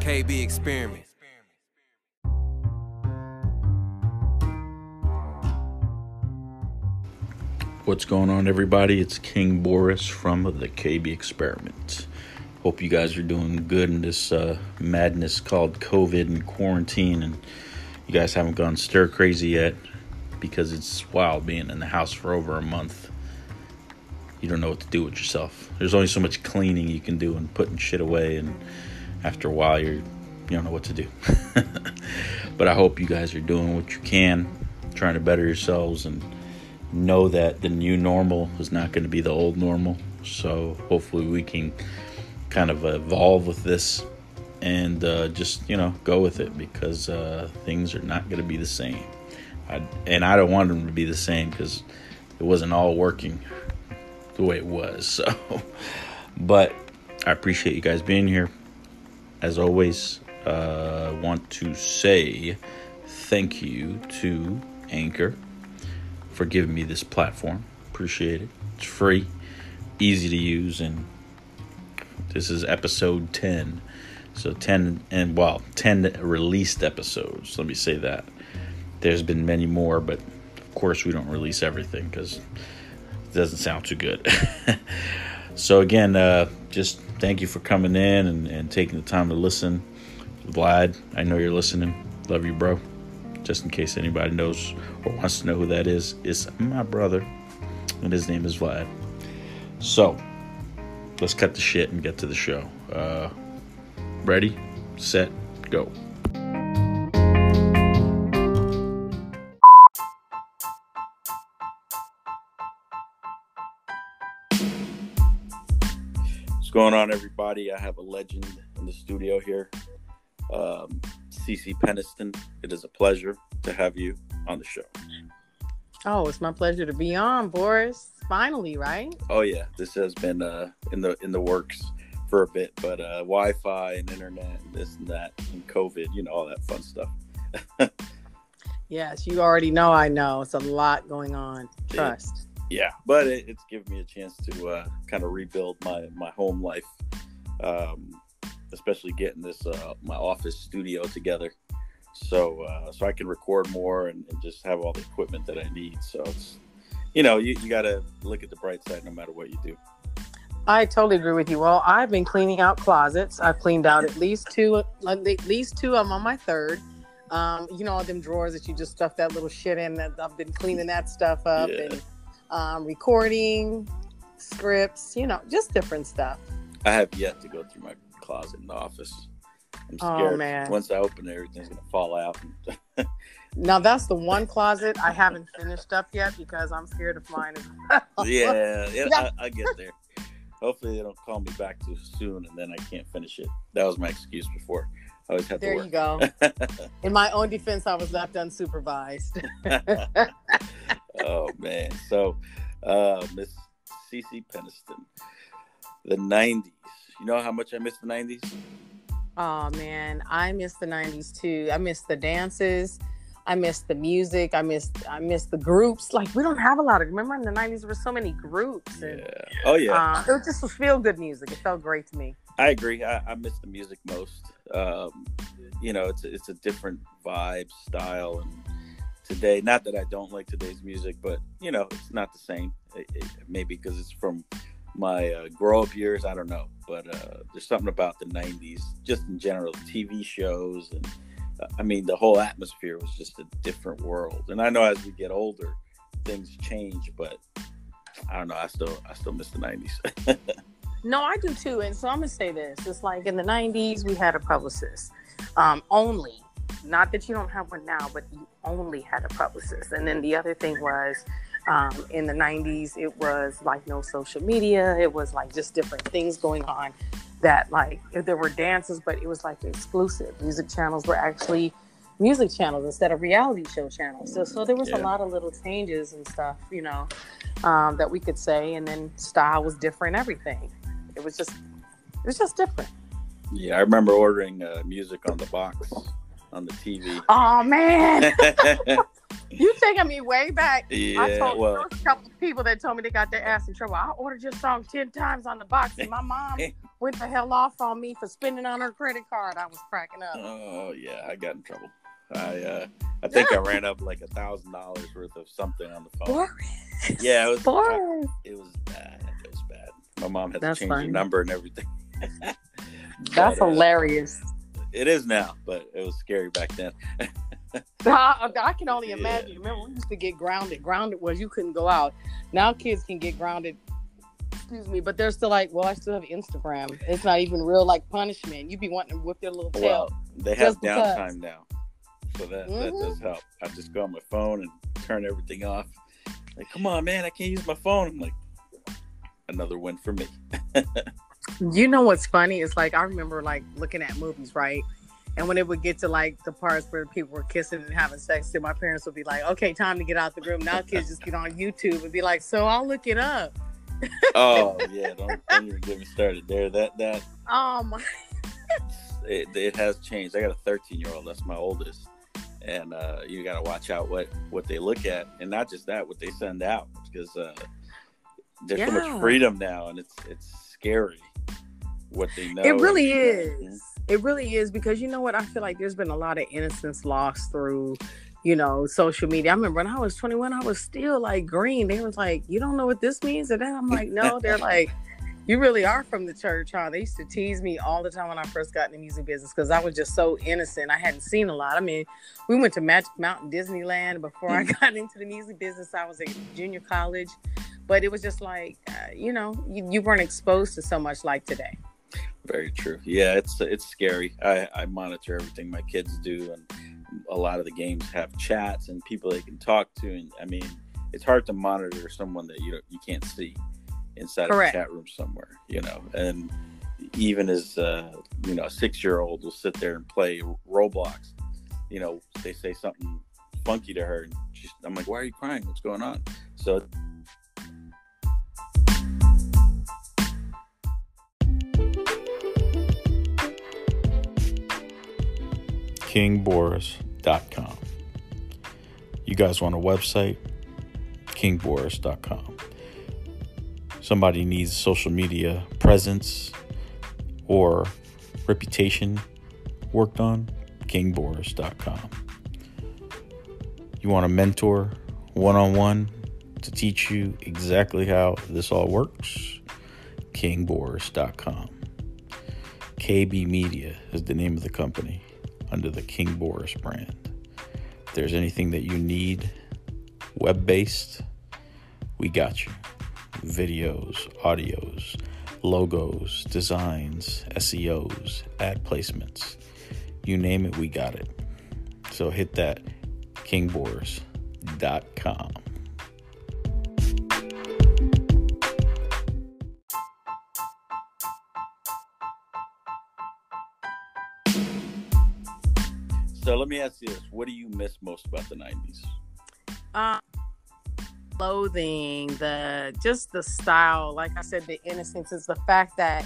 KB experiment. What's going on, everybody? It's King Borris from the KB Experiment. Hope you guys are doing good in this madness called COVID and quarantine, and you guys haven't gone stir crazy yet, because it's wild being in the house for over a month. You don't know what to do with yourself. There's only so much cleaning you can do and putting shit away, and after a while you don't know what to do. But I hope you guys are doing what you can, trying to better yourselves, and know that the new normal is not going to be the old normal. So hopefully we can kind of evolve with this and just go with it, because things are not going to be the same. I don't want them to be the same, because it wasn't all working the way it was. So, but I appreciate you guys being here. As always, want to say thank you to Anchor for giving me this platform. Appreciate it. It's free, easy to use, and this is episode 10. So 10 released episodes. Let me say that. There's been many more, but of course we don't release everything because it doesn't sound too good. So again, just thank you for coming in and taking the time to listen. Vlad, I know you're listening. Love you, bro. Just in case anybody knows or wants to know who that is, it's my brother, and his name is Vlad. So, let's cut the shit and get to the show. Ready, set, go. What's going on, everybody? I have a legend in the studio here. Cece Peniston, it is a pleasure to have you on the show. Oh, it's my pleasure to be on, Borris. Finally, right? Oh yeah, this has been in the works for a bit, but Wi-Fi and internet and this and that and COVID, all that fun stuff. Yes, you already know. I know it's a lot going on. Trust. Yeah, but it's given me a chance to kind of rebuild my home life. Especially getting this my office studio together, so I can record more and just have all the equipment that I need. So it's you got to look at the bright side no matter what you do. I totally agree with you. Well, I've been cleaning out closets. I've cleaned out at least two. I'm on my third. All them drawers that you just stuff that little shit in. That I've been cleaning that stuff up, and recording scripts. Just different stuff. I have yet to go through my closet in the office. I'm scared. Oh, man. Once I open it, everything's gonna fall out. Now that's the one closet I haven't finished up yet because I'm scared of mine as well. Yeah. I get there. Hopefully they don't call me back too soon and then I can't finish it. That was my excuse before. I always had to work. You go. In my own defense, I was left unsupervised. Oh man. So Miss Cece Peniston, the 90s. You know how much I miss the 90s? Oh, man. I miss the 90s, too. I miss the dances. I miss the music. I miss the groups. Like, we don't have a lot of... Remember, in the 90s, there were so many groups. And, yeah. Oh, yeah. It just was feel-good music. It felt great to me. I agree. I miss the music most. It's a different vibe, style. And today, not that I don't like today's music, but, it's not the same. Maybe because it's from my grow-up years, I don't know, but there's something about the 90s, just in general, TV shows, and the whole atmosphere was just a different world. And I know as we get older, things change, but I don't know, I still miss the 90s. No, I do too, and so I'm gonna say this: it's like in the 90s, we had a publicist, only. Not that you don't have one now, but you only had a publicist. And then the other thing was, in the 90s, it was like no social media. It was like just different things going on that like there were dances, but it was like exclusive. Music channels were actually music channels instead of reality show channels. So there was a lot of little changes and stuff, that we could say. And then style was different, everything. It was just different. Yeah, I remember ordering music on the box on the TV. Oh, man. You taking me way back. Yeah, I told well, there was a couple of people that told me they got their ass in trouble. I ordered your song 10 times on the box, and my mom went the hell off on me for spending on her credit card. I was cracking up. oh yeah, I got in trouble. I think I ran up like $1,000 worth of something on the phone. Borris. Yeah, it was Borris. it was bad. It was bad. My mom had That's to change funny. the number and everything. That's But, hilarious. It is now, but it was scary back then. I can only imagine. Yeah. Remember, we used to get grounded. Grounded was you couldn't go out. Now kids can get grounded. Excuse me, but they're still like, well, I still have Instagram. It's not even real like punishment. You be wanting to whip their little tail. Well, they have just because. downtime now, so that does help. I just go on my phone and turn everything off. Like, come on, man, I can't use my phone. I'm like, another win for me. You know what's funny? It's like I remember like looking at movies, right? And when it would get to like the parts where people were kissing and having sex, then my parents would be like, "Okay, time to get out the room." Now kids just get on YouTube and be like, "So I'll look it up." Oh yeah, don't even get me started there. That My. it has changed. I got a 13-year-old. That's my oldest, and you got to watch out what they look at, and not just that, what they send out, because there's so much freedom now, and it's scary what they know. It really is. It really is, because you know what? I feel like there's been a lot of innocence lost through, social media. I remember when I was 21, I was still like green. They was like, "You don't know what this means?" And then I'm like, "No." They're like, "You really are from the church, huh?" They used to tease me all the time when I first got in the music business because I was just so innocent. I hadn't seen a lot. I mean, we went to Magic Mountain Disneyland before I got into the music business. I was at junior college, but it was just like, you weren't exposed to so much like today. Very true. Yeah, it's scary. I monitor everything my kids do, and a lot of the games have chats and people they can talk to. And I mean, it's hard to monitor someone that you can't see inside Correct. of a chat room somewhere. And even as a 6-year-old will sit there and play Roblox. They say something funky to her, and I'm like, "Why are you crying? What's going on?" So. KingBorris.com. You guys want a website? KingBorris.com. Somebody needs social media presence or reputation worked on? KingBorris.com. You want a mentor one-on-one to teach you exactly how this all works? KingBorris.com. KB Media is the name of the company under the King Borris brand. If there's anything that you need web-based, we got you. Videos, audios, logos, designs, SEOs, ad placements. You name it, we got it. So hit that KingBorris.com. So let me ask you this. What do you miss most about the 90s? Clothing, the style, like I said, the innocence is the fact that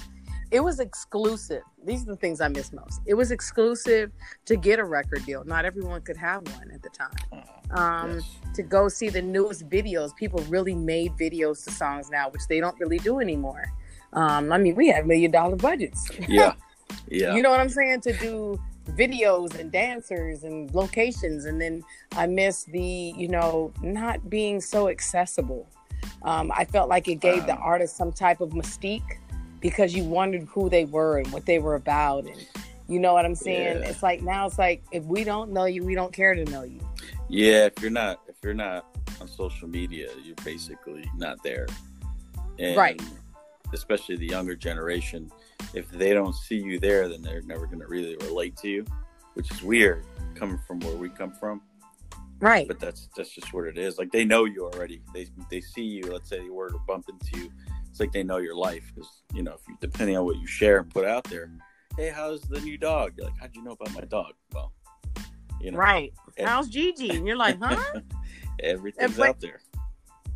it was exclusive. These are the things I miss most. It was exclusive to get a record deal. Not everyone could have one at the time. Yes. To go see the newest videos. People really made videos to songs now, which they don't really do anymore. I mean, we have $1 million budgets. Yeah. You know what I'm saying? To do videos and dancers and locations. And then I miss the, not being so accessible. I felt like it gave the artist some type of mystique because you wondered who they were and what they were about. And you know what I'm saying? Yeah. It's like, now it's like, if we don't know you, we don't care to know you. Yeah. If you're not on social media, you're basically not there. And right. Especially the younger generation, if they don't see you there, then they're never going to really relate to you, which is weird coming from where we come from. Right. But that's just what it is. Like, they know you already. They see you. Let's say they were to bump into you. It's like they know your life because, depending on what you share and put out there, hey, how's the new dog? You're like, how'd you know about my dog? Well, Right. How's Gigi? And you're like, huh? Everything's out there.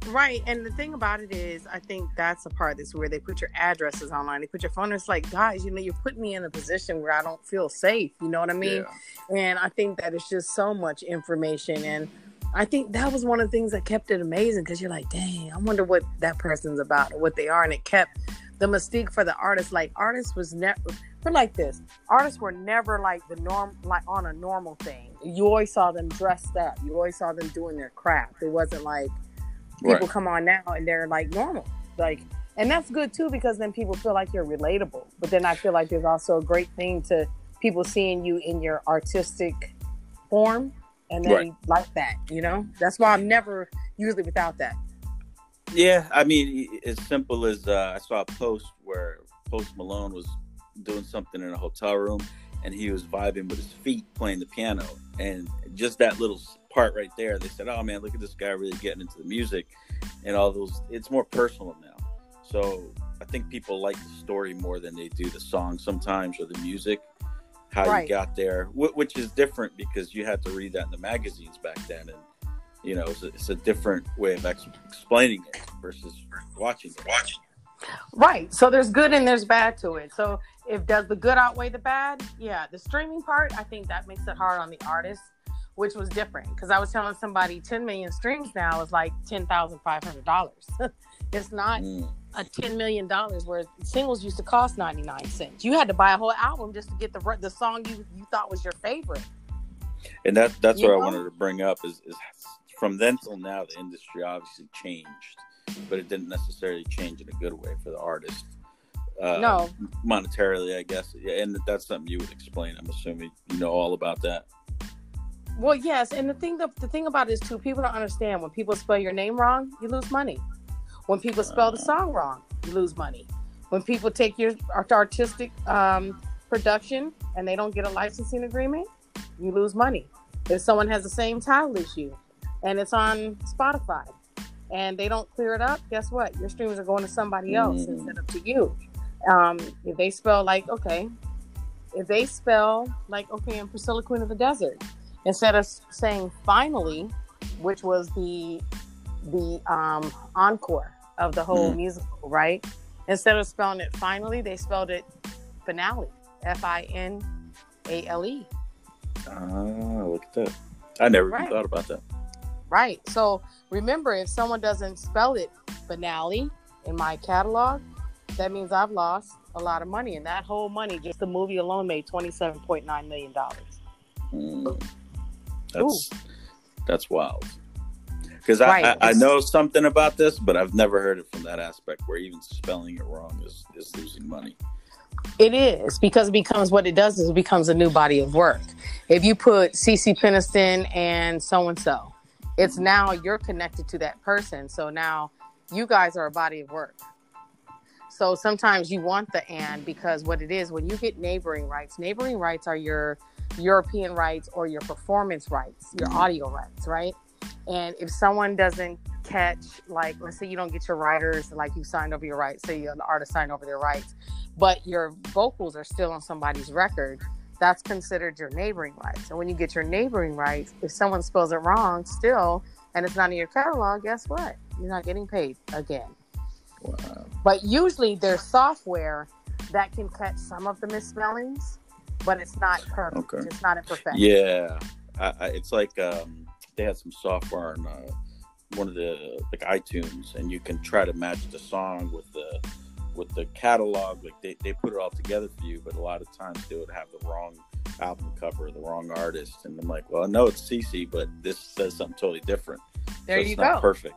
Right. And the thing about it is, I think that's a part that's where they put your addresses online. They put your phone. It's like, guys, you're putting me in a position where I don't feel safe. You know what I mean? Yeah. And I think that it's just so much information. And I think that was one of the things that kept it amazing, because you're like, dang, I wonder what that person's about or what they are. And it kept the mystique for the artist. Like, artists was never, but like this, artists were never like the norm, like on a normal thing. You always saw them dressed up. You always saw them doing their craft. It wasn't like people come on now and they're like normal. Like, and that's good too, because then people feel like you're relatable. But then I feel like there's also a great thing to people seeing you in your artistic form. And then like that, you know? That's why I'm never usually without that. Yeah, I mean, as simple as I saw a post where Post Malone was doing something in a hotel room and he was vibing with his feet playing the piano. And just that little part right there, they said, oh man, look at this guy really getting into the music and all those. It's more personal now. So I think people like the story more than they do the song sometimes, or the music. How you got there, which is different because you had to read that in the magazines back then, and you know it's a different way of explaining it versus watching it. Right. So there's good and there's bad to it. So does the good outweigh the bad? Yeah. The streaming part, I think that makes it hard on the artist, which was different, because I was telling somebody 10 million streams now is like $10,500. It's not a $10 million where singles used to cost 99 cents. You had to buy a whole album just to get the song you thought was your favorite. And that's what I wanted to bring up is from then till now, the industry obviously changed, but it didn't necessarily change in a good way for the artist. No. Monetarily, I guess. Yeah, and that's something you would explain. I'm assuming you know all about that. Well, yes. And the thing about it is too, people don't understand, when people spell your name wrong, you lose money. When people spell the song wrong, you lose money. When people take your artistic production and they don't get a licensing agreement, you lose money. If someone has the same title as you and it's on Spotify and they don't clear it up, guess what? Your streams are going to somebody else instead of to you. If they spell like, okay, and Priscilla Queen of the Desert, instead of saying finally, which was the encore of the whole musical, right? Instead of spelling it finally, they spelled it finale. Finale. Look at that. I never even thought about that. Right. So remember, if someone doesn't spell it finale in my catalog, that means I've lost a lot of money. And that whole money, just the movie alone, made $27.9 million. That's wild. Because I know something about this, but I've never heard it from that aspect where even spelling it wrong is losing money. It is, because it becomes, what it does is it becomes a new body of work. If you put Cece Peniston and so-and-so, it's now you're connected to that person. So now you guys are a body of work. So sometimes you want the and, because what it is, when you get neighboring rights are your European rights or your performance rights, your audio rights, right? And if someone doesn't catch, like, let's say you don't get your writers, like you signed over your rights, say the artist signed over their rights, but your vocals are still on somebody's record, that's considered your neighboring rights. And when you get your neighboring rights, if someone spells it wrong still, and it's not in your catalog, guess what? You're not getting paid again. Wow. But usually there's software that can catch some of the misspellings, but it's not perfect. Okay. It's not a perfection. Yeah. It's like they had some software on one of the like iTunes, and you can try to match the song with the catalog. Like they put it all together for you, but a lot of times they would have the wrong album cover, the wrong artist, and I'm like, well, I know it's Cece, but this says something totally different. There so you it's go. Not perfect,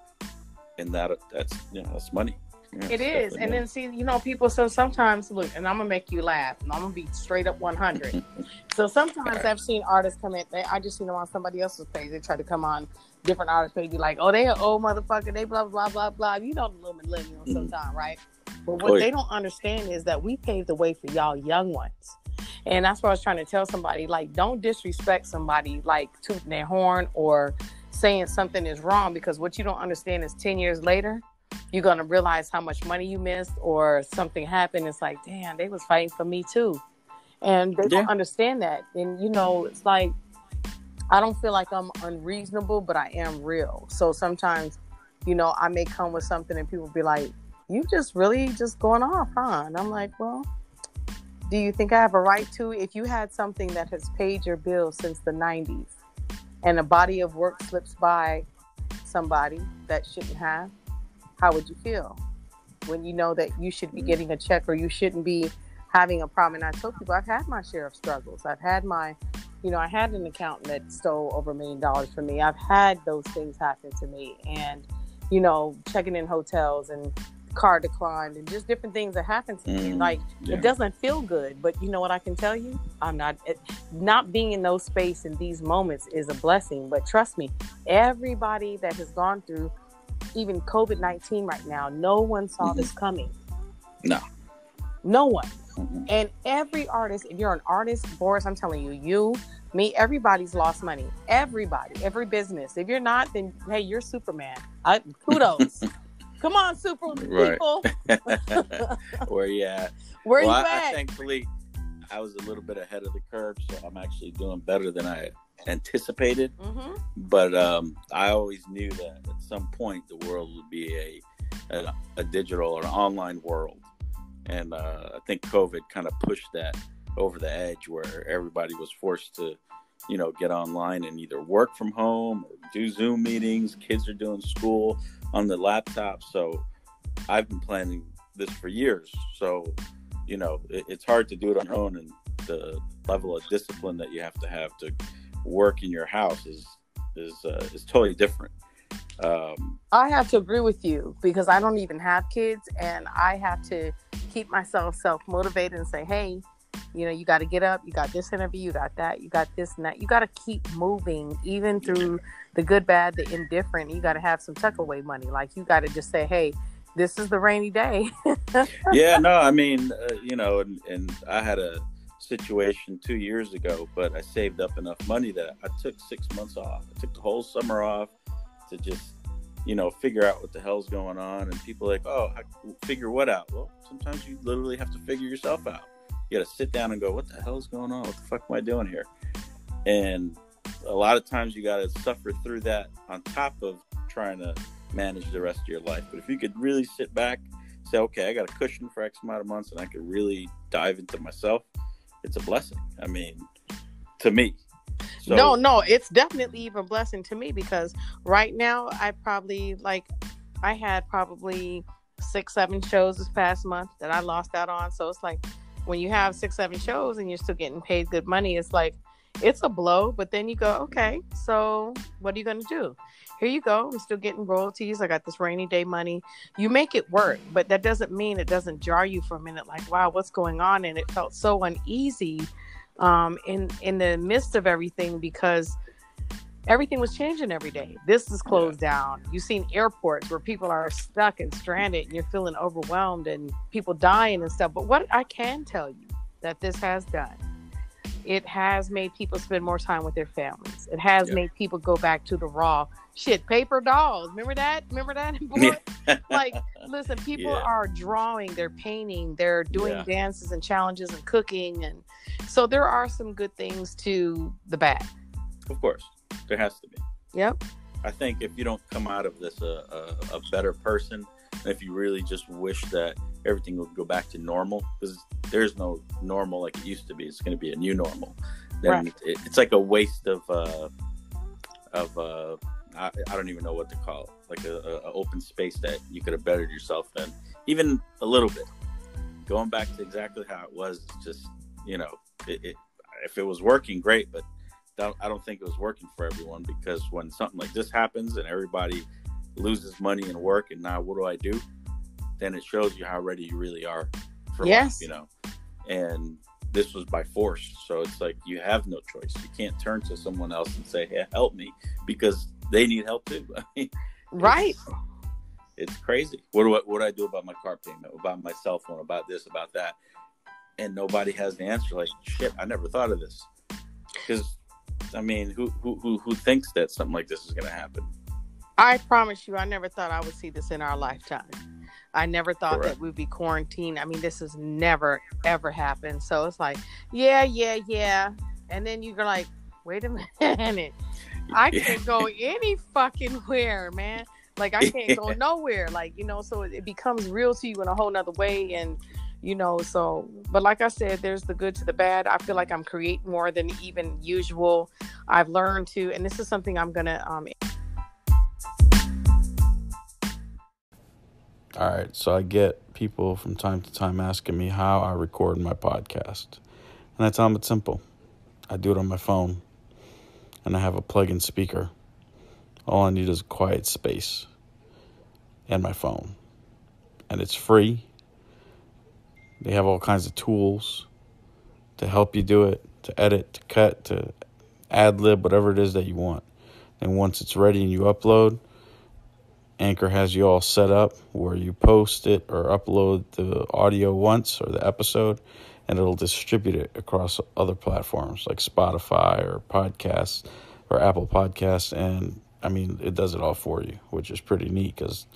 and that's money. Yeah, it is. And then see, people, so sometimes, look, and I'm going to make you laugh, and I'm going to be straight up 100. So sometimes I've seen artists come in, I just seen them on somebody else's page. They try to come on different artists' page, be like, oh, they an old motherfucker, they blah, blah, blah, blah. You know the little millennials sometimes, right? But what they don't understand is that we paved the way for y'all young ones. And that's what I was trying to tell somebody, like, don't disrespect somebody, like, tooting their horn or saying something is wrong, because what you don't understand is 10 years later, you're going to realize how much money you missed, or something happened. It's like, damn, they was fighting for me too. And they don't understand that. And, it's like, I don't feel like I'm unreasonable, but I am real. So sometimes, I may come with something and people be like, you just really just going off, huh? And I'm like, well, do you think I have a right to? If you had something that has paid your bills since the 90s, and a body of work slips by somebody that shouldn't have, how would you feel? When you know that you should be getting a check or you shouldn't be having a problem. And I told people I've had my share of struggles. I've had my, I had an accountant that stole over $1 million from me. I've had those things happen to me, and, checking in hotels and car declined and just different things that happen to me. Like, it doesn't feel good, but you know what I can tell you? I'm not being in those space in these moments is a blessing. But trust me, everybody that has gone through even COVID-19 right now, no one saw this coming. No one. And every artist, if you're an artist, Borris, I'm telling you, me, everybody's lost money. Everybody, every business. If you're not, then hey, you're Superman. Kudos. Come on, super people. Where you at? Where you at? Thankfully, I was a little bit ahead of the curve, so I'm actually doing better than I anticipated. But I always knew that at some point the world would be a digital or an online world. And I think COVID kind of pushed that over the edge, where everybody was forced to, get online and either work from home or do Zoom meetings. Kids are doing school on the laptop. So I've been planning this for years. So, it's hard to do it on your own. And the level of discipline that you have to work in your house is totally different. I have to agree with you, because I don't even have kids, and I have to keep myself self-motivated and say, hey, you got to get up, you got this interview, you got that, you got this and that. You got to keep moving, even through the good, bad, the indifferent. You got to have some tuck-away money. Like, you got to just say, hey, this is the rainy day. Yeah, no, I mean, and I had a situation 2 years ago, but I saved up enough money that I took 6 months off. I took the whole summer off to just, figure out what the hell's going on. And people are like, oh, figure what out? Well, sometimes you literally have to figure yourself out. You got to sit down and go, what the hell is going on? What the fuck am I doing here? And a lot of times you got to suffer through that on top of trying to manage the rest of your life. But if you could really sit back, say, okay, I got a cushion for X amount of months and I could really dive into myself, it's a blessing. I mean, to me. So, no, it's definitely even a blessing to me, because right now I had probably 6-7 shows this past month that I lost out on. So it's like, when you have 6-7 shows and you're still getting paid good money, it's like, it's a blow. But then you go, okay, so what are you going to do? Here you go. I'm still getting royalties. I got this rainy day money. You make it work, but that doesn't mean it doesn't jar you for a minute. Like, wow, what's going on? And it felt so uneasy in the midst of everything, because everything was changing every day. This is closed down. You've seen airports where people are stuck and stranded, and you're feeling overwhelmed and people dying and stuff. But what I can tell you that this has done, it has made people spend more time with their families. It has made people go back to the raw shit, paper dolls. Remember that? Like, listen, people are drawing, they're painting, they're doing dances and challenges and cooking. And so there are some good things to the bad. Of course. There has to be. Yep. I think if you don't come out of this a better person, and if you really just wish that everything would go back to normal, because there's no normal like it used to be. It's going to be a new normal. Then it's like a waste of I don't even know what to call it. Like a open space that you could have bettered yourself in, even a little bit. Going back to exactly how it was, just if it was working, great, but I don't think it was working for everyone, because when something like this happens and everybody loses money and work, and now what do? Then it shows you how ready you really are for life, And this was by force, so it's like you have no choice. You can't turn to someone else and say, "Hey, help me," because they need help too. I mean, right? It's crazy. What do I do about my car payment? About my cell phone? About this? About that? And nobody has the answer. Like, shit, I never thought of this. Because I mean, who thinks that something like this is going to happen? I promise you, I never thought I would see this in our lifetime. I never thought that we'd be quarantined. I mean, this has never, ever happened. So it's like, yeah. And then you're like, wait a minute. I can't go any fucking where, man. Like, I can't go nowhere. Like, so it becomes real to you in a whole nother way. And So, but like I said, there's the good to the bad. I feel like I'm creating more than even usual. I've learned to, and this is something I'm going to, All right, so I get people from time to time asking me how I record my podcast. And I tell them it's simple. I do it on my phone, and I have a plug-in speaker. All I need is a quiet space and my phone. And it's free. They have all kinds of tools to help you do it, to edit, to cut, to ad-lib, whatever it is that you want. And once it's ready and you upload, Anchor has you all set up where you post it or upload the audio once or the episode, and it'll distribute it across other platforms like Spotify or podcasts or Apple Podcasts. And I mean, it does it all for you, which is pretty neat because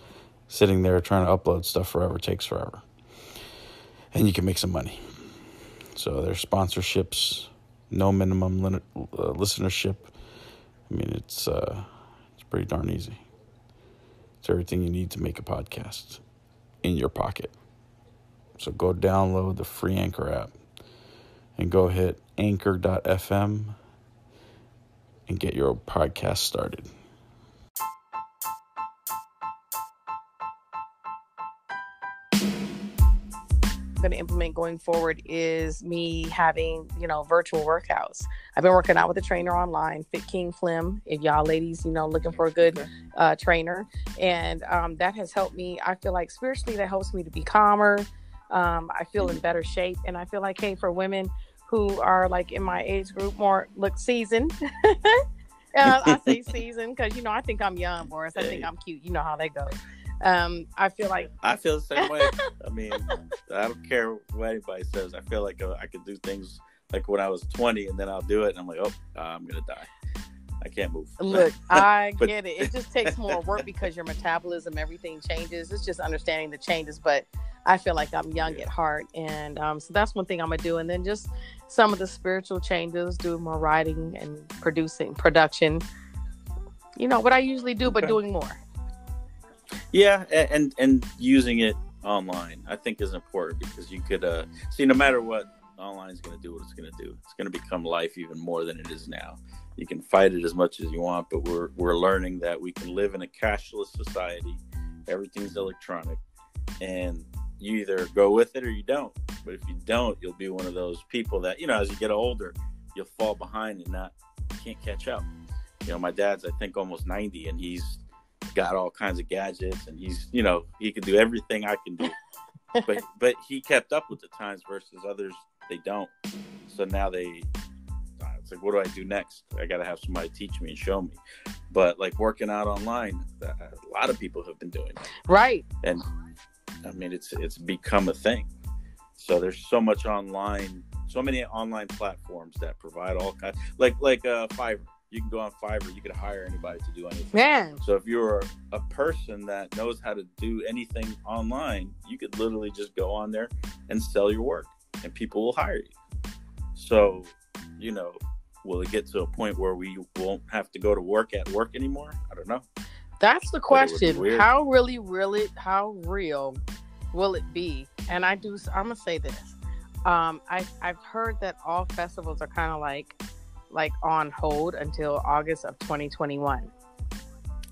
sitting there trying to upload stuff forever takes forever. And you can make some money. So there's sponsorships, no minimum listenership. I mean, it's pretty darn easy. It's everything you need to make a podcast in your pocket. So go download the free Anchor app and go hit anchor.fm and get your podcast started. going to implement going forward is me having, virtual workouts. I've been working out with a trainer online, Fit King Flim, if y'all ladies, looking for a good trainer. And that has helped me. I feel like spiritually that helps me to be calmer. I feel in better shape. And I feel like, hey, for women who are like in my age group, more look seasoned. I say seasoned because, I think I'm young, Borris. I think I'm cute. You know how that goes. I feel the same way. I mean, I don't care what anybody says. I feel like I could do things like when I was 20 and then I'll do it and I'm like, I'm going to die. I can't move. Look, I get it. It just takes more work because your metabolism, everything changes. It's just understanding the changes, but I feel like I'm young at heart. And so that's one thing I'm going to do. And then just some of the spiritual changes, do more writing and production. What I usually do, but doing more. Yeah, and using it online, I think is important because you could see no matter what online is going to do, what it's going to do. It's going to become life even more than it is now. You can fight it as much as you want, but we're learning that we can live in a cashless society. Everything's electronic, and you either go with it or you don't. But if you don't, you'll be one of those people that, as you get older, you'll fall behind and can't catch up. My dad's, I think, almost 90, and he's got all kinds of gadgets, and he's, he can do everything I can do. but he kept up with the times versus others, they don't. So now it's like, what do I do next? I got to have somebody teach me and show me. But like working out online, a lot of people have been doing it. Right. And I mean, it's become a thing. So there's so many online platforms that provide all kinds, like Fiverr. You can go on Fiverr. You could hire anybody to do anything. Man. So if you're a person that knows how to do anything online, you could literally just go on there and sell your work, and people will hire you. So, will it get to a point where we won't have to go to work at work anymore? I don't know. That's the question. How real will it be? And I'm gonna say this. I've heard that all festivals are kind of like on hold until August of 2021.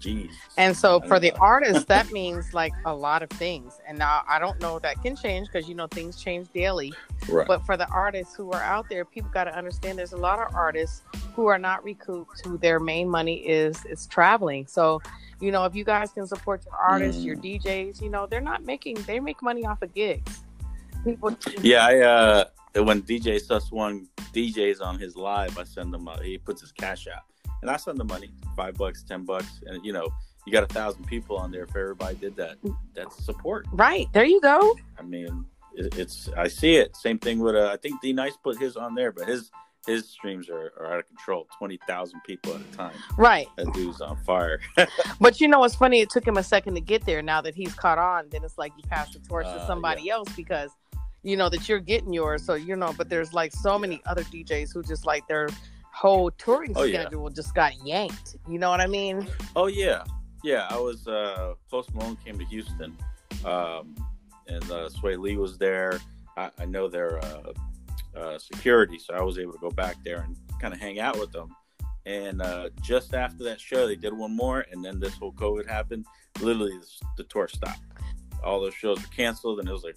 Jeez. And so for the artists, that means like a lot of things. And now I don't know if that can change because, things change daily. Right. But for the artists who are out there, people got to understand there's a lot of artists who are not recouped, who their main money is traveling. So, if you guys can support your artists, your DJs, they make money off of gigs. People. Yeah, when DJ Sus1 DJs on his live, I send him, he puts his cash out. And I send the money, $5, $10. And, you got 1,000 people on there. If everybody did that, that's support. Right. There you go. I mean, I see it. Same thing with, I think D Nice put his on there, but his streams are out of control. 20,000 people at a time. Right. That dude's on fire. But what's funny? It took him a second to get there. Now that he's caught on, then it's like you pass the torch to somebody else because that you're getting yours. So, but there's like so many other DJs who just like their whole touring schedule just got yanked. You know what I mean? Oh, yeah. Yeah, I was, Post Malone came to Houston, and Sway Lee was there. I know their security, so I was able to go back there and kind of hang out with them. And just after that show, they did one more, and then this whole COVID happened. Literally, the tour stopped. All those shows were canceled, and it was like,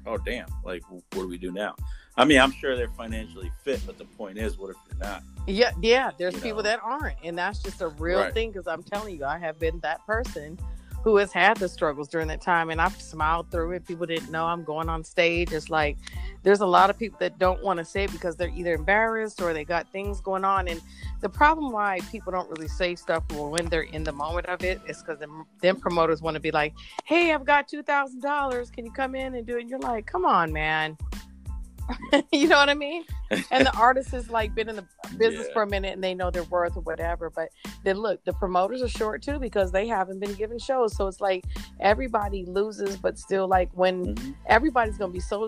oh damn! Like, what do we do now? I mean, I'm sure they're financially fit, but the point is, what if you're not? Yeah. There's people that aren't, and that's just a real thing. Because I'm telling you, I have been that person who has had the struggles during that time, and I've smiled through it. People didn't know I'm going on stage. It's like there's a lot of people that don't want to say it because they're either embarrassed or they got things going on. And the problem why people don't really say stuff when they're in the moment of it is because them promoters want to be like, hey, I've got $2,000. Can you come in and do it? And you're like, come on, man. You know what I mean? And the artist has like been in the business for a minute and they know their worth or whatever. But then look, the promoters are short too because they haven't been given shows. So it's like everybody loses, but still like when everybody's going to be so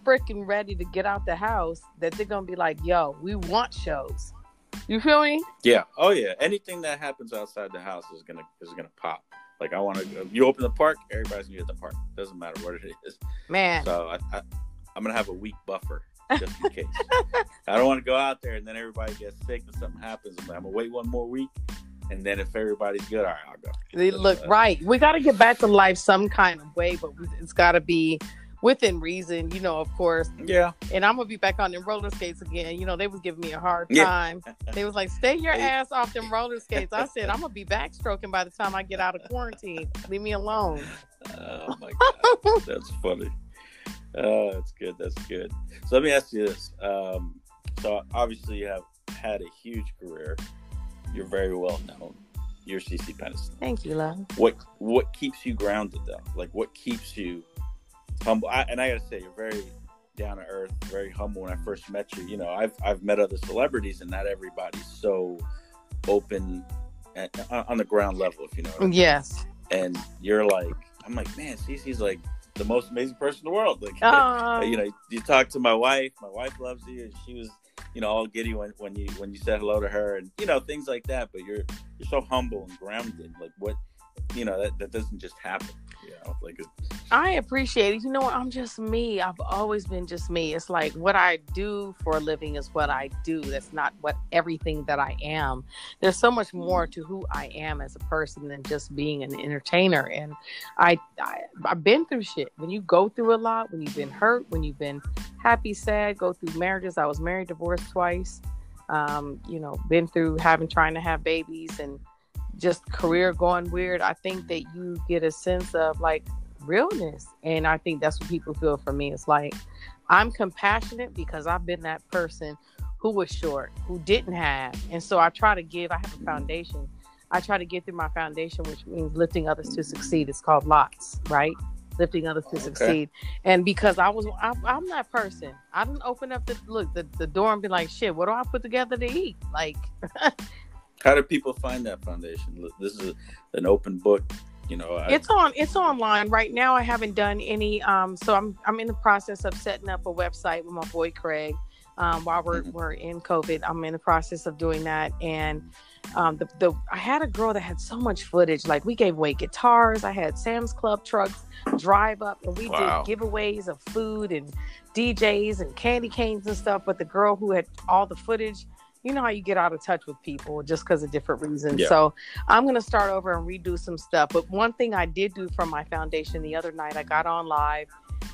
freaking ready to get out the house that they're going to be like, yo, we want shows. You feel me? Yeah. Oh yeah. Anything that happens outside the house is gonna pop. Like I want to. You open the park, everybody's gonna be at the park. Doesn't matter what it is. Man. So I'm gonna have a week buffer just in case. I don't want to go out there and then everybody gets sick and something happens. I'm gonna wait one more week, and then if everybody's good, all right, I'll go. Look, right. We got to get back to life some kind of way, but it's got to be within reason, you know, of course. Yeah. And I'm going to be back on them roller skates again. You know, they was giving me a hard time. They was like, stay your ass off them roller skates. I said, I'm going to be backstroking by the time I get out of quarantine. Leave me alone. Oh, my God. That's funny. Oh, that's good. That's good. So let me ask you this. So obviously you have had a huge career. You're very well known. You're Cece Peniston. Thank you, love. What keeps you grounded, though? Like, what keeps you humble? And I gotta say, you're very down to earth, very humble. When I first met you, you know, I've met other celebrities, and not everybody's so open on the ground level, if you know what I mean. Yes. And you're like, I'm like, man, Cece's like the most amazing person in the world. Like, you know, you talk to my wife. My wife loves you, and she was, you know, all giddy when you said hello to her, and you know, things like that. But you're so humble and grounded. Like, what, you know, that doesn't just happen. You know, like I appreciate it. You know what? I'm just me. I've always been just me. It's like what I do for a living is what I do. That's not what everything that I am. There's so much more to who I am as a person than just being an entertainer. And I've been through shit. When you go through a lot, when you've been hurt, when you've been happy, sad, go through marriages. I was married, divorced twice. You know, been through trying to have babies and just career going weird. I think that you get a sense of like realness, and I think that's what people feel from me. It's like I'm compassionate because I've been that person who was short, who didn't have, and so I try to give. I have a foundation. I try to get through my foundation, which means lifting others to succeed. It's called LOTS, right? Lifting others to succeed. And because I'm that person. I didn't open up the door and be like, shit, what do I put together to eat? Like. How do people find that foundation? This is an open book, you know. It's online right now. I haven't done any. So I'm in the process of setting up a website with my boy Craig. While we're in COVID, I'm in the process of doing that. And I had a girl that had so much footage. Like we gave away guitars. I had Sam's Club trucks drive up, and we did giveaways of food and DJs and candy canes and stuff. But the girl who had all the footage. You know how you get out of touch with people just because of different reasons. Yeah. So I'm going to start over and redo some stuff. But one thing I did do from my foundation the other night, I got on live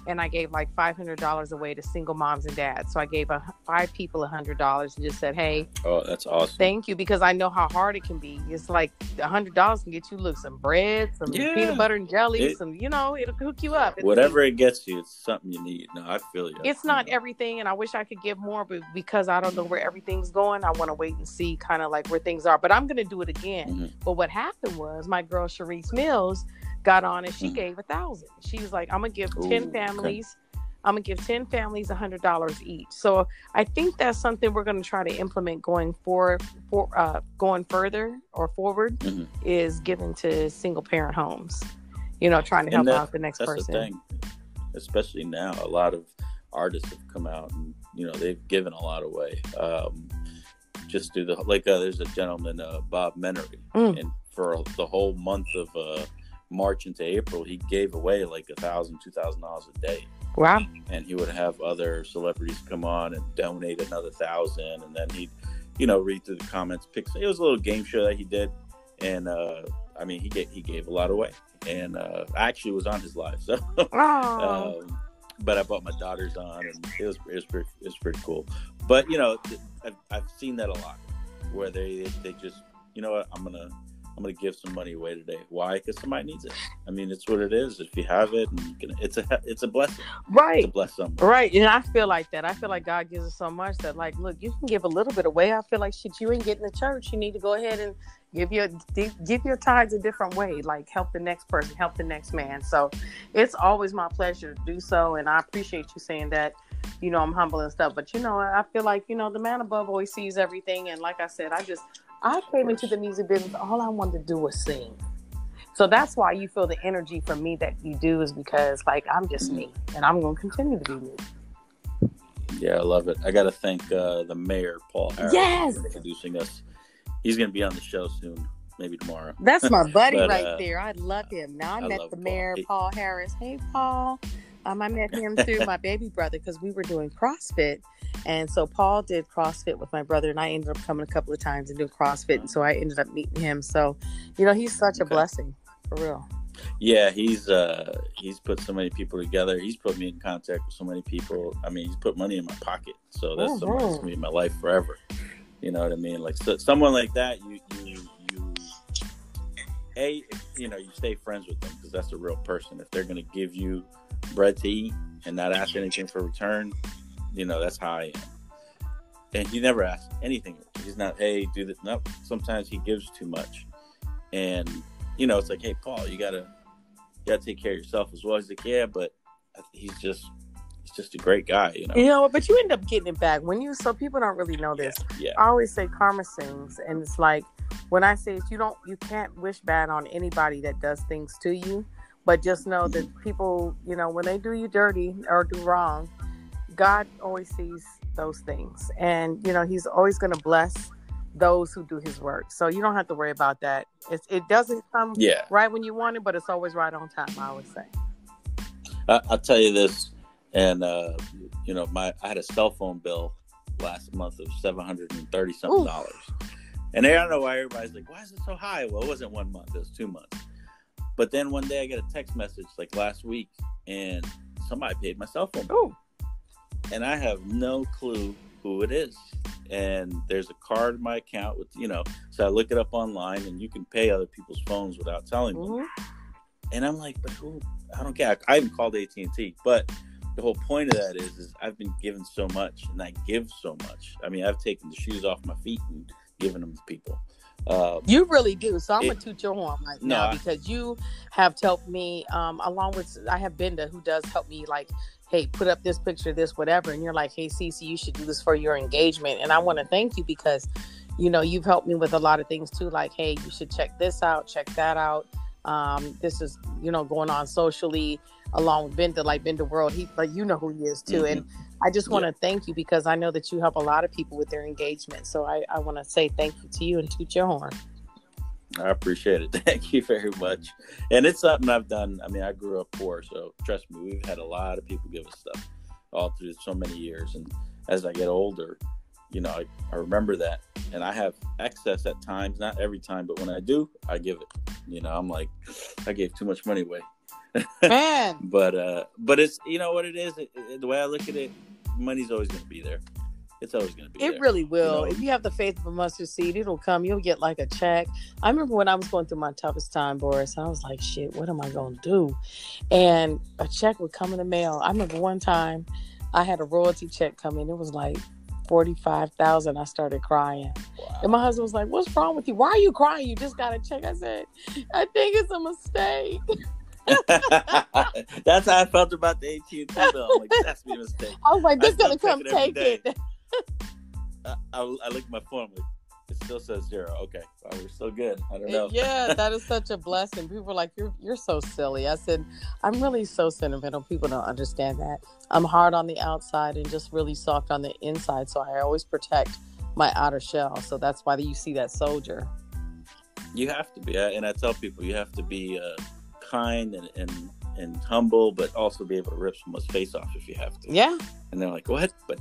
and I gave like $500 away to single moms and dads. So I gave 5 people $100 and just said, hey. Oh, that's awesome. Thank you. Because I know how hard it can be. It's like $100 can get you some bread, some peanut butter and jelly, it'll hook you up. Whatever it gets you, it's something you need. No, I feel you. It's not everything, and I wish I could give more, but because I don't know where everything's going, I want to wait and see kind of like where things are. But I'm going to do it again. Mm-hmm. But what happened was my girl Sharice Mills got on and she gave $1,000. She was like, I'm gonna give 10 families. I'm gonna give 10 families $100 each. So I think that's something we're gonna try to implement going forward. Going further or forward is giving to single parent homes. You know, trying to help out the next person. That's the thing. Especially now, a lot of artists have come out and they've given a lot away. Just do there's a gentleman, Bob Menery, and for the whole month of March into April, he gave away like $1,000, $2,000 a day. Wow. And he would have other celebrities come on and donate another 1,000, and then he'd, read through the comments. It was a little game show that he did, and I mean, he gave a lot away, and I actually was on his live, so. But I brought my daughters on, and it was pretty cool. But I've seen that a lot, where they just, you know what, I'm gonna give some money away today. Why? Because somebody needs it. I mean, it's what it is. If you have it, and you can, it's a blessing. Right. To bless someone. Right. And I feel like that. I feel like God gives us so much that, like, look, you can give a little bit away. I feel like shit, you ain't getting to church. You need to go ahead and give your tithes a different way. Like, help the next person, help the next man. So it's always my pleasure to do so. And I appreciate you saying that. I'm humble and stuff. But I feel like the man above always sees everything. And like I said, I came into the music business, all I wanted to do was sing. So that's why you feel the energy from me that you do, is because, like, I'm just me, and I'm going to continue to be me. Yeah, I love it. I got to thank the mayor, Paul Harris, for introducing us. He's going to be on the show soon, maybe tomorrow. That's my buddy right there. I love him. Now, I met the mayor, Paul Harris. Hey, Paul. I met him through my baby brother, because we were doing CrossFit. And so Paul did CrossFit with my brother, and I ended up coming a couple of times and doing CrossFit. And so I ended up meeting him. So, he's such a blessing, for real. Yeah, he's put so many people together. He's put me in contact with so many people. I mean, he's put money in my pocket. So that's someone that's going to be in my life forever. You know what I mean? Like, someone like that, you stay friends with them, because that's a real person. If they're going to give you bread to eat and not ask anything for return, that's how I am. And he never asks anything. He's not, hey, do this. No, sometimes he gives too much. And, it's like, hey, Paul, you gotta take care of yourself as well. He's like, yeah, but he's just a great guy, But you end up getting it back so people don't really know this. Yeah. I always say karma sings, and it's like, when I say you can't wish bad on anybody that does things to you, but just know that people, when they do you dirty or do wrong, God always sees those things, and he's always going to bless those who do his work. So you don't have to worry about that. It doesn't come right when you want it, but it's always right on time, I always say. I'll tell you this, and I had a cell phone bill last month of $730 something. And I don't know why everybody's like, why is it so high? Well, it wasn't 1 month, it was 2 months. But then one day I get a text message like last week, and somebody paid my cell phone bill. And I have no clue who it is. And there's a card in my account with, so I look it up online, and you can pay other people's phones without telling them. And I'm like, but who? I don't care. I even called AT&T. But the whole point of that is I've been given so much, and I give so much. I mean, I've taken the shoes off my feet and given them to people. You really do. So I'm going to toot your horn right now, because you have helped me, along with, I have Binda, who does help me, like, hey, put up this picture, this, whatever. And you're like, hey, Cece, you should do this for your engagement. And I want to thank you, because, you've helped me with a lot of things too. Like, hey, you should check this out, check that out. This is, going on socially along with Binda, like Binda World. You know who he is too. And I just want to thank you, because I know that you help a lot of people with their engagement. So I want to say thank you to you and toot your horn. I appreciate it. Thank you very much. And it's something I've done. I mean, I grew up poor, so trust me, we've had a lot of people give us stuff all through so many years. And as I get older, I remember that. And I have excess at times, not every time, but when I do, I give it. I'm like, I gave too much money away. Man. But it's, what it is, the way I look at it, money's always going to be there. It's always going to be there. It really will. If you have the faith of a mustard seed, it'll come. You'll get like a check. I remember when I was going through my toughest time, Borris, I was like, shit, what am I going to do? And a check would come in the mail. I remember one time I had a royalty check come in. It was like $45,000. I started crying. Wow. And my husband was like, what's wrong with you? Why are you crying? You just got a check. I said, I think it's a mistake. That's how I felt about the AT&T bill. I'm like, that's a mistake. I was like, this is going to come take it. I look at my phone, like, it still says 0. Okay, well, we're still good. I don't know. Yeah, that is such a blessing. People are like, you're so silly. I said, I'm really so sentimental. People don't understand that. I'm hard on the outside and just really soft on the inside. So I always protect my outer shell. So that's why you see that soldier. You have to be. And I tell people, you have to be kind and humble, but also be able to rip someone's face off if you have to. Yeah. And they're like, what? But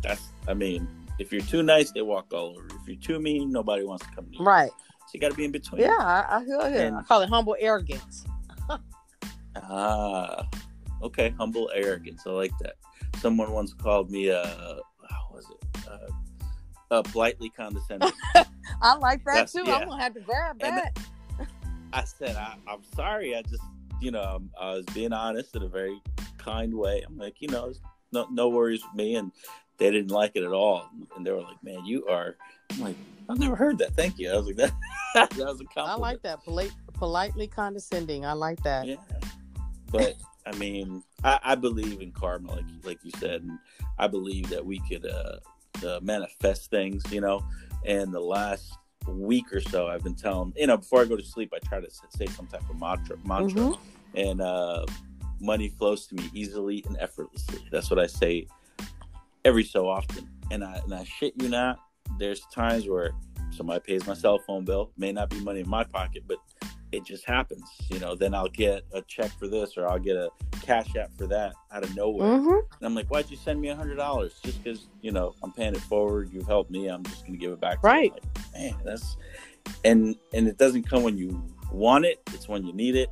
if you're too nice, they walk all over. If you're too mean, nobody wants to come to you. Right. So you got to be in between. Yeah, I feel it. I call it humble arrogance. Okay, humble arrogance. I like that. Someone once called me politely condescending. I like that too. Yeah. I'm gonna have to grab that. I said, I'm sorry. I just, I was being honest in a very kind way. I'm like, no worries with me. And they didn't like it at all. And they were like, man, you are. I'm like, I've never heard that. Thank you. I was like, that was a compliment. I like that. Politely condescending. I like that. Yeah. But I believe in karma, like you said, and I believe that we could manifest things, and the last week or so I've been telling, before I go to sleep, I try to say some type of mantra, Mm-hmm. and money flows to me easily and effortlessly. That's what I say every so often. And I shit you not, there's times where somebody pays my cell phone bill, may not be money in my pocket, but it just happens, then I'll get a check for this, or I'll get a cash app for that out of nowhere. Mm-hmm. And I'm like, why'd you send me $100? Just because, I'm paying it forward. You've helped me. I'm just going to give it back to right. you. Like, man, that's, and it doesn't come when you want it. It's when you need it,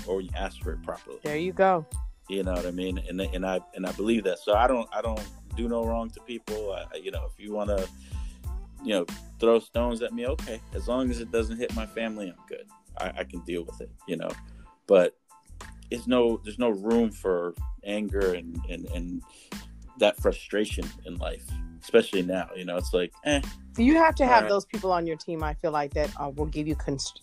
or when you ask for it properly. There you go. You know what I mean? And I believe that. So I don't do no wrong to people. If you want to, throw stones at me, okay. As long as it doesn't hit my family, I'm good. I can deal with it, but there's no room for anger and that frustration in life, especially now. It's like, you have to have those people on your team. I feel like that will give you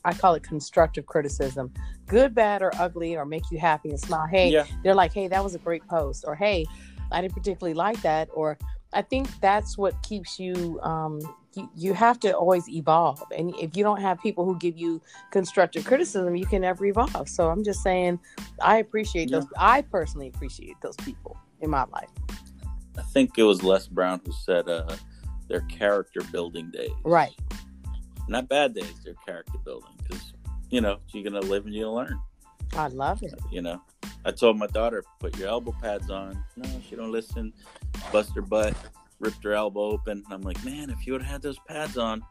I call it constructive criticism, good, bad, or ugly, or make you happy and smile. Hey, They're like, hey, that was a great post, or hey, I didn't particularly like that, or I think that's what keeps you. You have to always evolve, and if you don't have people who give you constructive criticism, you can never evolve. So I'm just saying, I appreciate those. I personally appreciate those people in my life. I think it was Les Brown who said they're character building days. Right. Not bad days. They're character building because you're gonna live and you'll learn. I love it. I told my daughter, put your elbow pads on. No, she don't listen. Bust her butt. Ripped her elbow open. And I'm like, man, if you would have had those pads on,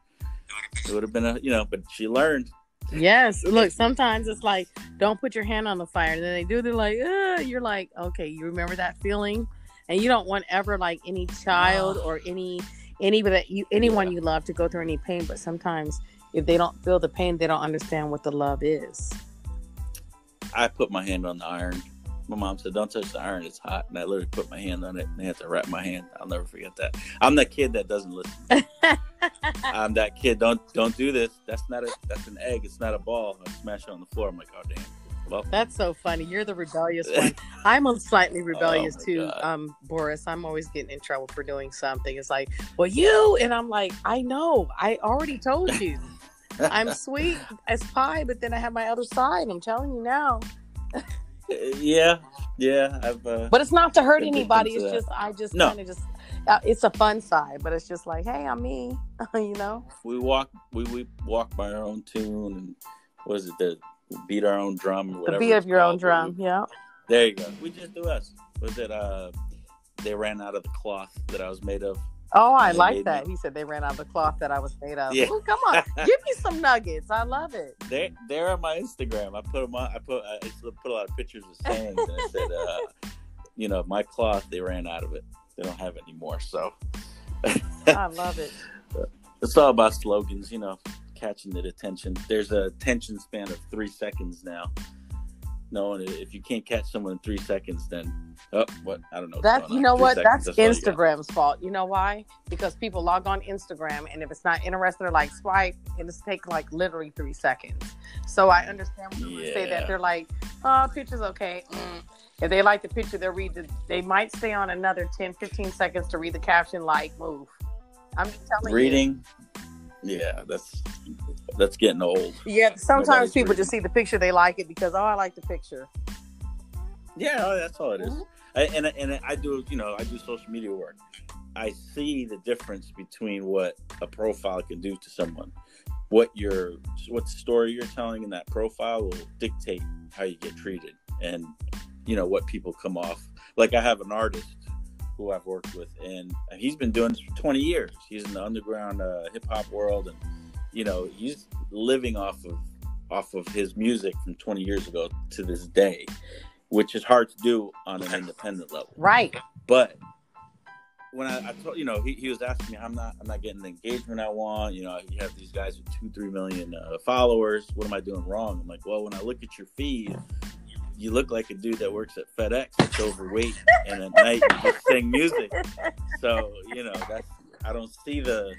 it would have been but she learned. Yes. Look, sometimes it's like, don't put your hand on the fire. And then they do, they're like, you're like, okay, you remember that feeling? And you don't want ever like any child or anyone you love to go through any pain. But sometimes if they don't feel the pain, they don't understand what the love is. I put my hand on the iron. My mom said, don't touch the iron, it's hot. And I literally put my hand on it and I had to wrap my hand. I'll never forget that. I'm that kid that doesn't listen. I'm that kid, don't do this. That's an egg, it's not a ball. I smash it on the floor. I'm like, oh damn. Well, that's so funny. You're the rebellious one. I'm a slightly rebellious too, Borris. I'm always getting in trouble for doing something. It's like, well, you, and I'm like, I know, I already told you. I'm sweet as pie, but then I have my other side. I'm telling you now. Yeah. But it's not to hurt anybody. It's just kind of it's a fun side. But it's just like, hey, I'm me. We walk by our own tune, and what is it? Beat our own drum, or whatever. The beat of your own drum. Yeah. There you go. We just do us. Was it? They ran out of the cloth that I was made of. Oh, I like that. He said they ran out of the cloth that I was made of. Yeah. Ooh, come on, give me some nuggets. I love it. They're on my Instagram. I put them on. I put a lot of pictures of sayings, and I said, my cloth. They ran out of it. They don't have it anymore. So I love it. It's all about slogans, catching the attention. There's a attention span of 3 seconds now. Knowing if you can't catch someone in 3 seconds, then what? I don't know. That's That's Instagram's fault. You know why? Because people log on Instagram, and if it's not interesting, they're like swipe, and it's take like literally 3 seconds. So I understand when you say that. They're like, oh, picture's okay. If they like the picture, they might stay on another 10, 15 seconds to read the caption. Like, move. I'm just telling you. Yeah, that's getting old. Yeah, sometimes people just see the picture, they like it because I like the picture. Yeah, that's all it is. And I do, I do social media work. I see the difference between what a profile can do to someone. What story you're telling in that profile will dictate how you get treated. And what people come off. Like I have an artist who I've worked with, and he's been doing this for 20 years. He's in the underground hip hop world, and he's living off of his music from 20 years ago to this day, which is hard to do on an independent level. Right. But when I told, he was asking me, I'm not getting the engagement I want. You have these guys with 2-3 million followers. What am I doing wrong? I'm like, well, when I look at your feed, you look like a dude that works at FedEx that's overweight, and at night you just sing music. So, I don't see the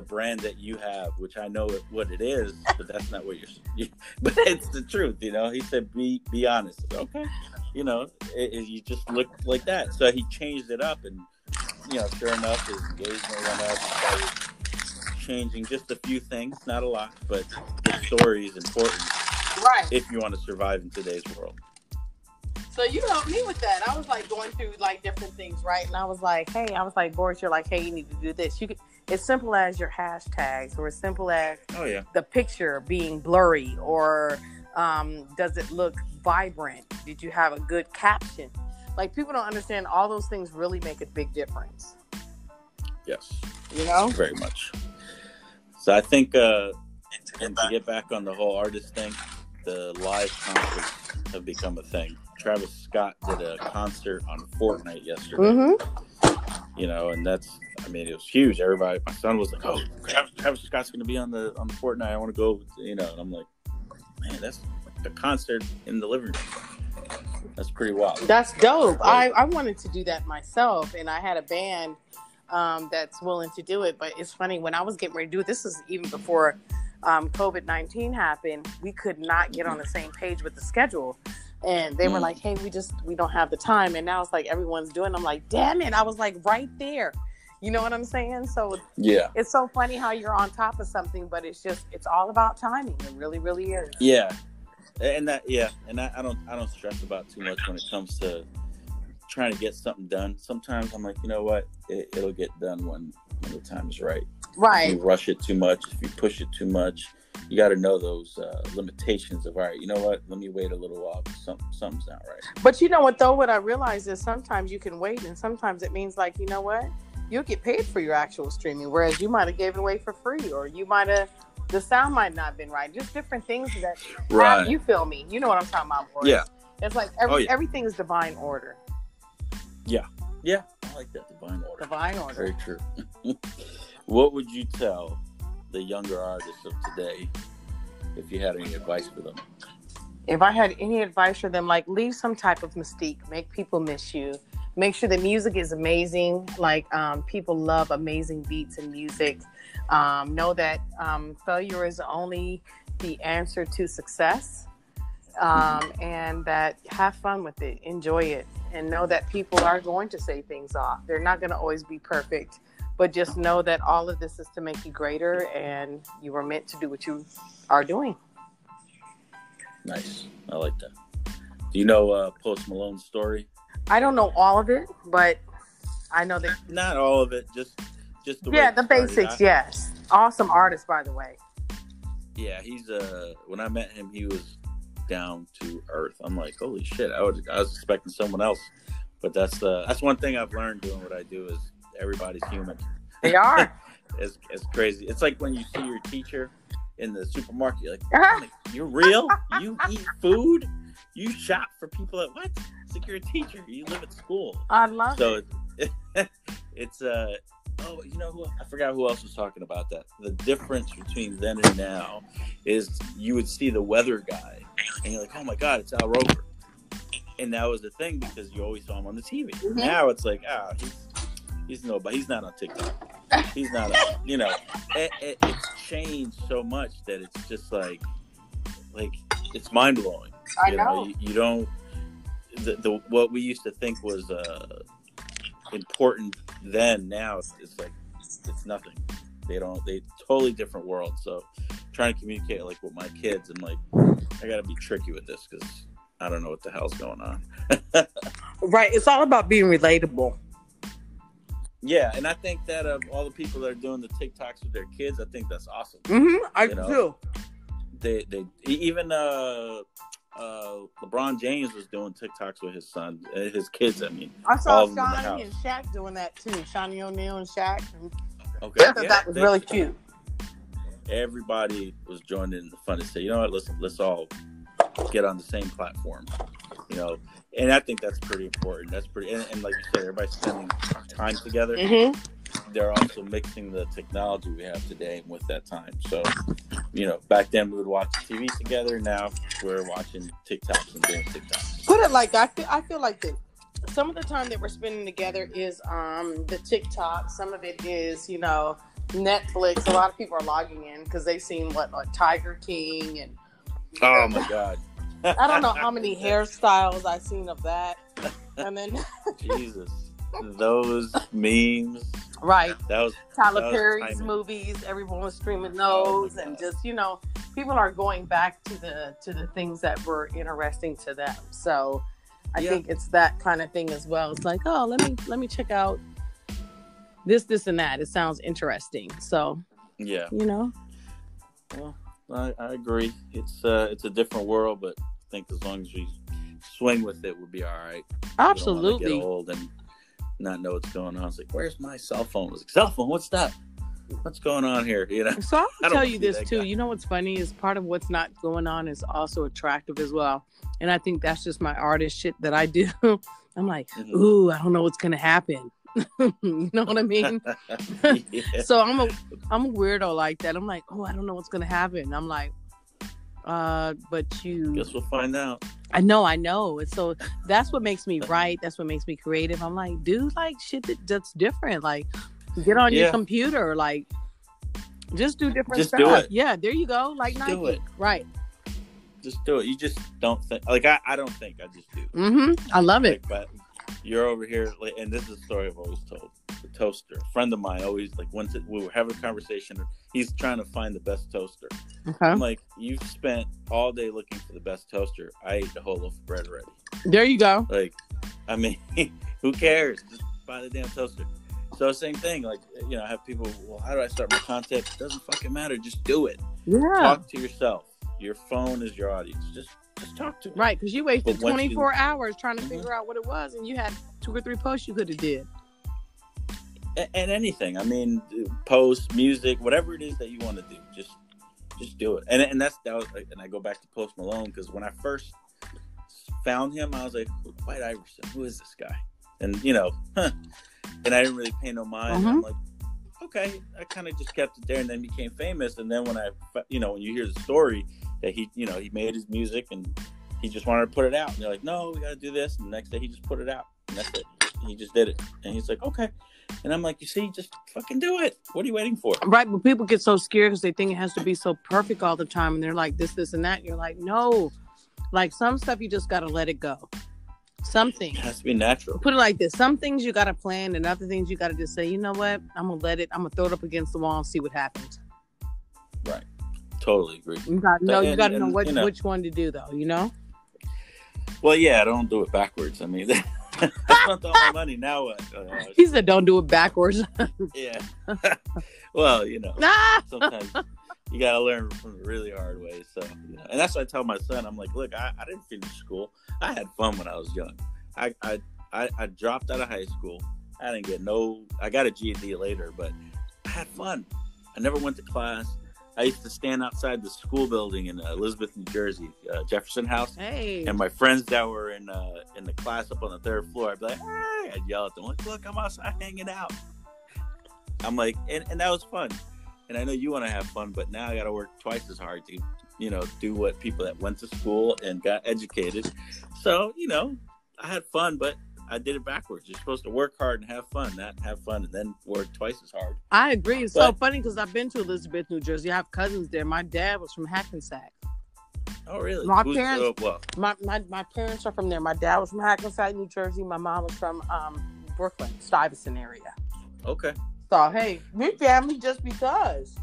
brand that you have, which I know what it is, but that's not what but it's the truth, He said, be honest. I said, okay. You just look like that. So he changed it up, and, sure enough, his engagement went up. He started changing just a few things, not a lot, but the story is important. Right. If you want to survive in today's world. So you helped me with that. I was like going through like different things, right? And I was like, Borris, you're like, hey, you need to do this. It's simple as your hashtags, or as simple as the picture being blurry, or does it look vibrant? Did you have a good caption? Like, people don't understand all those things really make a big difference. Yes. Very much. So I think, and to get back on the whole artist thing, the live concerts have become a thing. Travis Scott did a concert on Fortnite yesterday. Mm-hmm. And that's, it was huge. Everybody, my son was like, "Oh, Travis Scott's going to be on the Fortnite. I want to go." And I'm like, "Man, that's a concert in the living room. That's pretty wild." That's dope. I wanted to do that myself, and I had a band that's willing to do it. But it's funny, when I was getting ready to do it, this was even before COVID-19 happened. We could not get on the same page with the schedule. And they were like, hey, we don't have the time. And now it's like everyone's doing it. I'm like, damn it. I was like right there. You know what I'm saying? So yeah, it's so funny how you're on top of something, but it's all about timing. It really, really is. Yeah. And I don't stress about too much when it comes to trying to get something done. Sometimes I'm like, you know what? It'll get done when the time is right. Right. If you rush it too much, if you push it too much, you got to know those limitations of, all right, you know what? Let me wait a little while. Something's not right. But you know what, though? What I realize is sometimes you can wait, and sometimes it means, like, you know what? You'll get paid for your actual streaming, whereas you might have gave it away for free, or the sound might not have been right. Just different things that right. You feel me? You know what I'm talking about, Borris. Yeah. It's like everything is divine order. Yeah. Yeah. I like that, divine order. Divine order. Very true. What would you tell the younger artists of today if you had any advice for them? If I had any advice for them, like, leave some type of mystique, make people miss you, make sure the music is amazing. Like, people love amazing beats and music. Know that failure is only the answer to success, and that have fun with it, enjoy it, and know that people are going to say things off. They're not going to always be perfect. But just know that all of this is to make you greater, and you were meant to do what you are doing. Nice. I like that. Do you know Post Malone's story? I don't know all of it, but I know that. Not all of it, just the way the basics. Yes, awesome artist, by the way. Yeah, he's when I met him, he was down to earth. I'm like, holy shit! I was expecting someone else, but that's one thing I've learned doing what I do is. Everybody's human. They are. It's crazy. It's like when you see your teacher in the supermarket, you're like, you're real? You eat food? You shop for people at what? It's like you're a teacher. You live at school. I love it. So it's I forgot who else was talking about that. The difference between then and now is you would see the weather guy and you're like, oh my God, it's Al Roker. And that was the thing because you always saw him on the TV. Mm-hmm. Now it's like, he's nobody. He's not on TikTok. He's not on, it's changed so much that it's just like it's mind blowing. I know. You don't, the what we used to think was important then, now it's like, it's nothing. They totally different world. So trying to communicate like with my kids, I'm like, I got to be tricky with this because I don't know what the hell's going on. Right. It's all about being relatable. Yeah, and I think that all the people that are doing the TikToks with their kids, I think that's awesome. Mm-hmm. I do. They even LeBron James was doing TikToks with his son, his kids. I mean, I saw all of them in the Shawnee house. and Shaq doing that too. Shawnee O'Neal and Shaq. Okay, I thought that was really cute. Everybody was joining in the fun to say, you know what, let's all get on the same platform, you know. And I think that's pretty important. That's pretty, and like you said, everybody's spending time together. Mm-hmm. They're also mixing the technology we have today with that time. So, you know, back then we would watch TV together. Now we're watching TikToks and doing TikToks. Put it like I feel like that. Some of the time that we're spending together is the TikTok. Some of it is, you know, Netflix. A lot of people are logging in because they've seen like Tiger King and. Oh my God. I don't know how many hairstyles I've seen of that. And then Jesus. Those memes. Right. That was Tyler Perry's movies. Everyone was streaming those, and just, you know, people are going back to the things that were interesting to them. So I think it's that kind of thing as well. It's like, oh, let me check out this and that. It sounds interesting. So yeah, you know. Well, I agree. It's a different world, but I think as long as we swing with it, we'll be all right. Absolutely. We don't want to get old and not know what's going on. It's like, where's my cell phone? I was like, cell phone? What's that? What's going on here? You know. So I'll tell you this too. You know what's funny is part of what's not going on is also attractive as well. And I think that's just my artist shit that I do. I'm like, ooh, I don't know what's gonna happen. You know what I mean? Yeah. So I'm a weirdo like that. I'm like, oh, I don't know what's gonna happen. I'm like, but you guess we'll find out. I know. And so that's what makes me write. That's what makes me creative. I'm like, dude, like shit that's different. Like, get on your computer. Like, just do different stuff. Do it. Yeah, there you go. Like just Nike. Do it. Right. Just do it. You just don't think. Like, I don't think. I just do. Mm-hmm. I love it. But you're over here, and this is a story I've always told. The toaster. A friend of mine always, like, we were having a conversation. He's trying to find the best toaster. Okay. I'm like, you've spent all day looking for the best toaster. I ate the whole loaf of bread already. There you go. Like, I mean, who cares? Just buy the damn toaster. So same thing. Like, you know, I have people, well, how do I start my content? It doesn't fucking matter. Just do it. Yeah. Talk to yourself. Your phone is your audience. Just talk to it. Right, because you wasted 24 hours trying to figure out what it was, and you had 2 or 3 posts you could have did. And anything. I mean, post, music, whatever it is that you want to do, just do it. And that was, and I go back to Post Malone, because when I first found him, I was like, White Iverson, who is this guy? And, you know, and I didn't really pay no mind. Mm-hmm. I'm like, okay, I kind of just kept it there, and then became famous. And then when when you hear the story that he made his music and he just wanted to put it out, and they're like, no, we got to do this. And the next day he just put it out, and that's it. And he just did it. And he's like, okay. And I'm like, you see, just fucking do it. What are you waiting for? Right, but people get so scared because they think it has to be so perfect all the time. And they're like, this, and that. And you're like, no. Like, some stuff you just got to let it go. Some things. It has to be natural. Put it like this. Some things you got to plan, and other things you got to just say, you know what? I'm going to throw it up against the wall and see what happens. Right. Totally agree. You got to know which one to do, though, you know? Well, yeah, I don't do it backwards. I mean, I spent all my money. Now what? He said, don't do it backwards. Yeah. Well, you know, sometimes you got to learn from the really hard way. So, you know, and that's what I tell my son. I'm like, look, I didn't finish school. I had fun when I was young. I dropped out of high school. I didn't get I got a GED later, but I had fun. I never went to class. I used to stand outside the school building in Elizabeth, New Jersey, Jefferson House. Hey. And my friends that were in the class up on the 3rd floor, I'd be like, hey, I'd yell at them, like, look, I'm outside hanging out. I'm like, and that was fun. And I know you want to have fun, but now I got to work twice as hard to, you know, do what people that went to school and got educated. So, you know, I had fun, but I did it backwards. You're supposed to work hard and have fun, not have fun and then work twice as hard. I agree. It's so funny because I've been to Elizabeth, New Jersey. I have cousins there. My dad was from Hackensack. Oh, really? My parents, my parents are from there. My dad was from Hackensack, New Jersey. My mom was from Brooklyn, Stuyvesant area. Okay. So, hey, we family just because.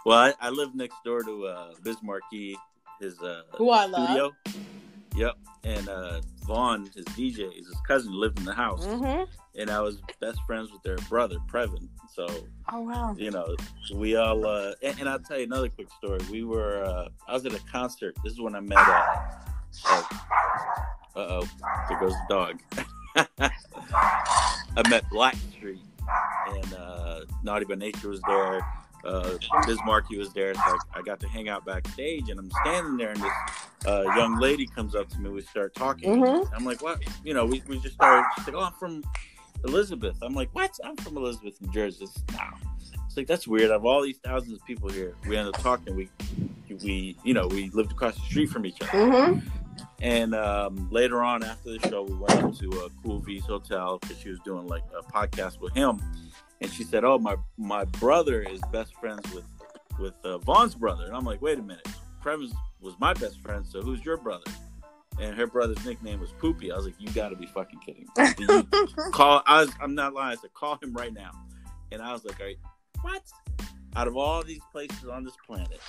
Well, I live next door to Biz Markie, his who I studio. love. Yep. And Vaughn, his DJs, his cousin lived in the house, and I was best friends with their brother, Previn. So, oh wow, you know, we all, and I'll tell you another quick story. We were, I was at a concert. This is when I met, there goes the dog. I met Blackstreet, and Naughty by Nature was there. Biz Markie was there, so I got to hang out backstage, and I'm standing there, and this young lady comes up to me. We start talking. I'm like, what? You know, we just started. She's like, oh, I'm from Elizabeth. I'm like, what? I'm from Elizabeth, New Jersey. It's like, that's weird. Out of all these thousands of people here, we ended up talking. We lived across the street from each other. And later on, after the show, we went up to Cool V's hotel because she was doing like a podcast with him. And she said, oh, my brother is best friends with Vaughn's brother. And I'm like, wait a minute. Previn was my best friend, so who's your brother? And her brother's nickname was Poopy. I was like, you got to be fucking kidding me. I'm not lying. I said, call him right now. And I was like, all right, what? Out of all these places on this planet,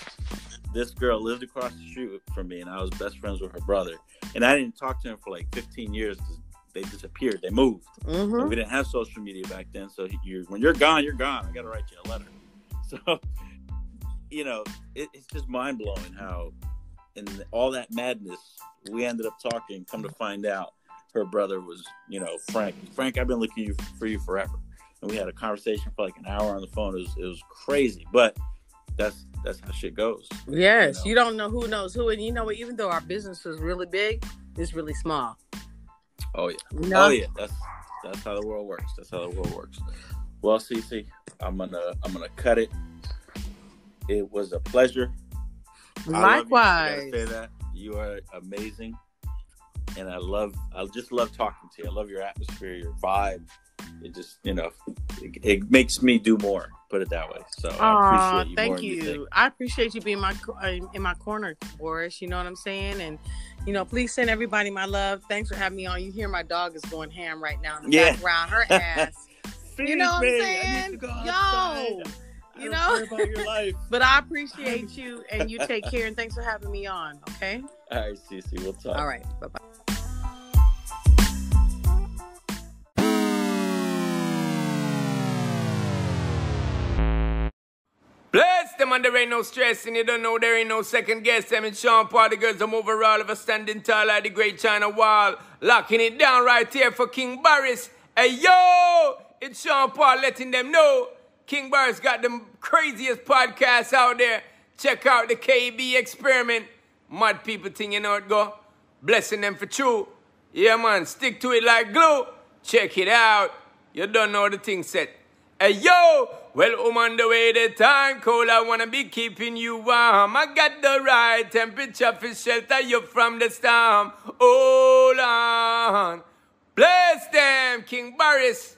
this girl lived across the street from me, and I was best friends with her brother. And I didn't talk to him for like 15 years because they disappeared. They moved. And we didn't have social media back then. So when you're gone, you're gone. I got to write you a letter. So, you know, it's just mind-blowing how in all that madness, we ended up talking, come to find out her brother was, you know, Frank. Frank, I've been looking for you forever. And we had a conversation for like an hour on the phone. It was crazy. But that's how shit goes. Yes, you don't know who knows who. And you know what? Even though our business is really big, it's really small. Oh, yeah. No. Oh, yeah. That's how the world works. That's how the world works. Well, Cece, I'm gonna cut it. It was a pleasure. Likewise. I gotta say that. You are amazing. And I just love talking to you. I love your atmosphere, your vibe. It just, you know, it makes me do more. Put it that way. So I appreciate you. Thank you. I appreciate you being in my corner, Borris. You know what I'm saying? And you know, please send everybody my love. Thanks for having me on. You hear my dog is going ham right now in the background. Her ass. You know what I'm saying? Yo. You know, about your life. But I appreciate you, and you take care, and thanks for having me on. Okay. All right, Cece. We'll talk. All right. Bye bye. Bless them and there ain't no stress and you don't know there ain't no second guess. Them and Sean Paul, the girls are overall of a standing tall like the great China Wall. Locking it down right here for King Borris. Hey yo, it's Sean Paul letting them know King Borris got the craziest podcasts out there. Check out the KB Experiment. Mad people thing, you know it go. Blessing them for true. Yeah man, stick to it like glue. Check it out. You don't know the thing set. Hey yo, well I'm on the way, the time cold, I wanna be keeping you warm. I got the right temperature for shelter you from the storm. Hold on, bless them, King Borris.